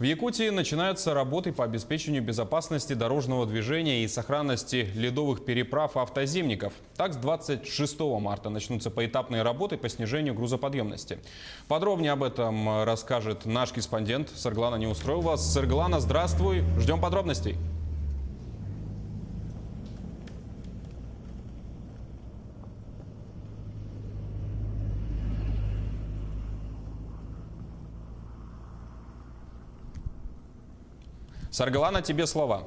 В Якутии начинаются работы по обеспечению безопасности дорожного движения и сохранности ледовых переправ автозимников. Так, с 26 марта начнутся поэтапные работы по снижению грузоподъемности. Подробнее об этом расскажет наш корреспондент Сарглана Неустроева. Сарглана, здравствуй. Ждем подробностей. Сарглана, тебе слова.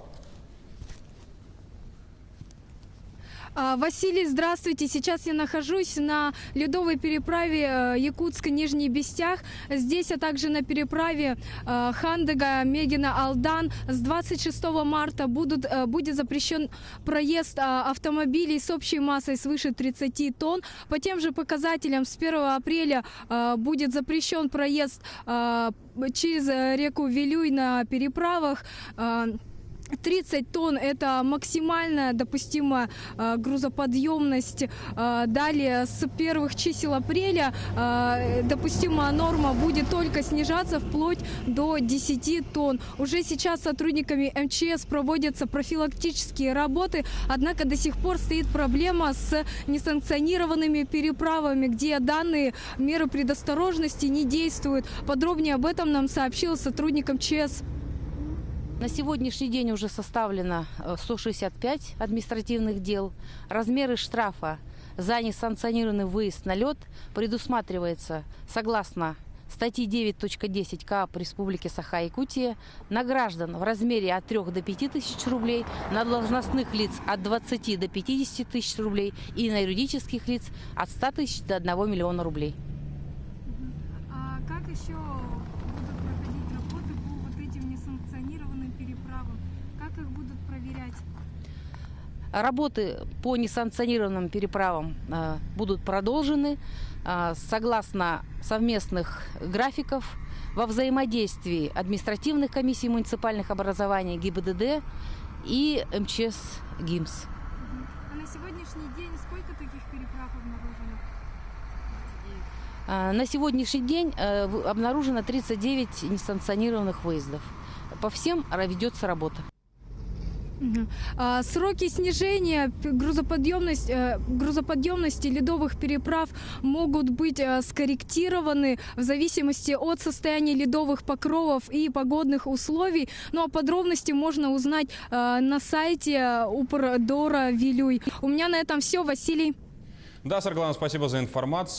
Василий, здравствуйте. Сейчас я нахожусь на ледовой переправе Якутск-Нижний Бестях. Здесь, а также на переправе Хандыга-Мегина-Алдан. С 26 марта будет запрещен проезд автомобилей с общей массой свыше 30 тонн. По тем же показателям с 1 апреля будет запрещен проезд через реку Вилюй на переправах. 30 тонн – это максимальная допустимая грузоподъемность. Далее, с первых чисел апреля допустимая норма будет только снижаться вплоть до 10 тонн. Уже сейчас сотрудниками МЧС проводятся профилактические работы, однако до сих пор стоит проблема с несанкционированными переправами, где данные меры предосторожности не действуют. Подробнее об этом нам сообщил сотрудник МЧС. На сегодняшний день уже составлено 165 административных дел. Размеры штрафа за несанкционированный выезд на лед предусматривается согласно статьи 9.10 КАП Республики Саха-Якутия на граждан в размере от 3 до 5 тысяч рублей, на должностных лиц от 20 до 50 тысяч рублей и на юридических лиц от 100 тысяч до 1 миллиона рублей. А как еще будут проходить работы по вот этим несанкционированным переправам? Как их будут проверять? Работы по несанкционированным переправам будут продолжены согласно совместных графиков во взаимодействии административных комиссий муниципальных образований ГИБДД и МЧС ГИМС. А на сегодняшний день сколько таких переправ обнаружено? На сегодняшний день обнаружено 39 несанкционированных выездов. По всем ведется работа. Сроки снижения грузоподъемности ледовых переправ могут быть скорректированы в зависимости от состояния ледовых покровов и погодных условий. Ну а подробности можно узнать на сайте Упрдора Вилюй. У меня на этом все, Василий. Да, Сарглана, спасибо за информацию.